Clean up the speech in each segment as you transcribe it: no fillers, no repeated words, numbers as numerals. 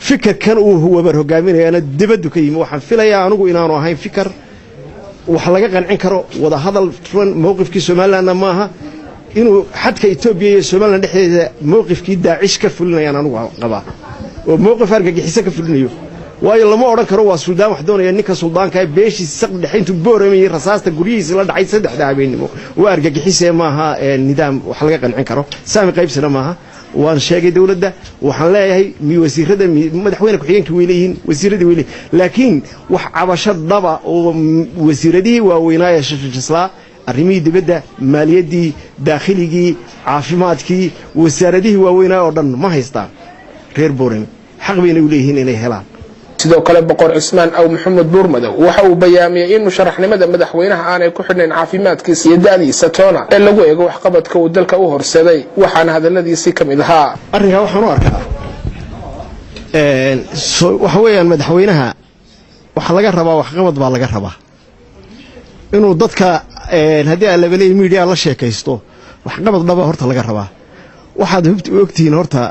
فكر كان هو برهجامين أنا دبدو كيم وحن فيلا أنا إن أنا هاي فكر وحلاقة عن عنكره وده هذا موقف كسومال أنا ماها إنه حد كإثيوبيا سومال نحن موقف كده عيش كفلنا يعني أنا قبا وموقف أرجع يحس كفلنيو ويلا ما أورك روا السودان وحدونا يعني كسودان كاي بيش السقف الحين تبور من رصاص تقوليس لا دعي سد دعابين وأرجع يحس ماها النظام وحلاقة عن عنكره سامي قيب سنة ماها وأنا شاقي دولة ده وحنلاقي هي وزير هذا مدحوينك وحين كويلين وزير دي ويلي لكن عبشات ضبع وزير دي وويناية شسلا الرمي دي بدأ مالية داخلي عافيماتكي وزير وويناية أردن ما هيستا غير بورين حق بين وليهن إنه هلا sidoo kale boqor Cismaan aw Maxamed Buurmadow waxa uu bayaamiyay in musharaxnimada madaxweynaha aanay ku xidhnayn caafimaadkiisa iyo da'diisa toona ee lagu eego wax qabadka uu dalka u horseeday waxaana hadaladiisi kamid ahaa arrinka waxaan u arkaa waxa weeyaan madaxweynaha waxa laga rabaa wax qabad baa laga rabaa inuu dadka hadii aan la waleeyay media la sheekaysto wax qabad dhaba horta laga rabaa waxaad ogtiin horta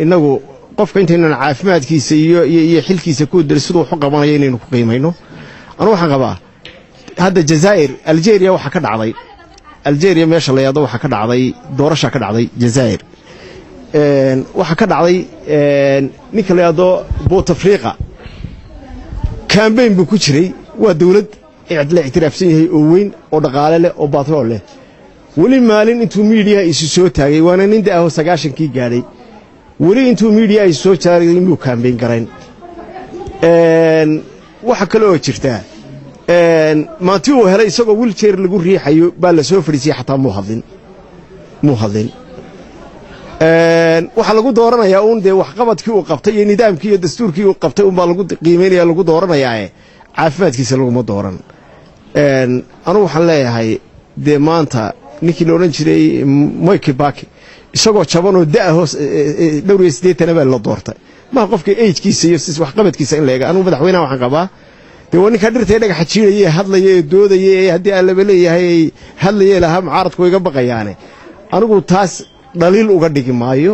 inagu qofka intaynaan caafimaadkiisa iyo xilkiisa ku darsido wuxuu qabanaya inaynu ku qiimayno anu waxaan qabaa hadda Jazaa'ir Algeria waxa ka dhacday Algeria meesha la yiraahdo waxa ka dhacday doorasho ka dhacday Jazaa'ir waxa ka dhacday ninka la yiraahdo Bouteflika campaign buu ku jiray waa dawlad la ictiraafsan yahay oo weyn oo dhaqaale leh oo batrool leh wali maalin intuu media isu soo taagay waana nin da ah 90kii gaaray wali intuu media ay soo jaaray inuu campaign gareyn waxa kale oo jirta maantii uu helay isagoo wheelchair lagu riixayo baa la soo fadhiisay xataa muu hadlin waxa lagu dooranayaa uun de wax qabadkii uu qabtay iyo nidaamkii iyo dastuurkii uu qabtay baa lagu qiimeeyaa lagu dooranayaa caafimaadkiisa lagu dooran anu waxaan leeyahay de maanta ninkii la oran jiray Mwai Kibaki isagoo jaban oo da hoos dhowr iyo 80 baa la doortay ma qofka age-kiisa iyo wax qabadkiisa in la eego anu madaxweynaha waxaan qabaa de wani ka dhirtay dhagax jiirayay hadlayay doodayay hadii aan la leeyahay hadlayay laha mucaaradku iga baqayaane anigu taas dhaliil uga dhigi maayo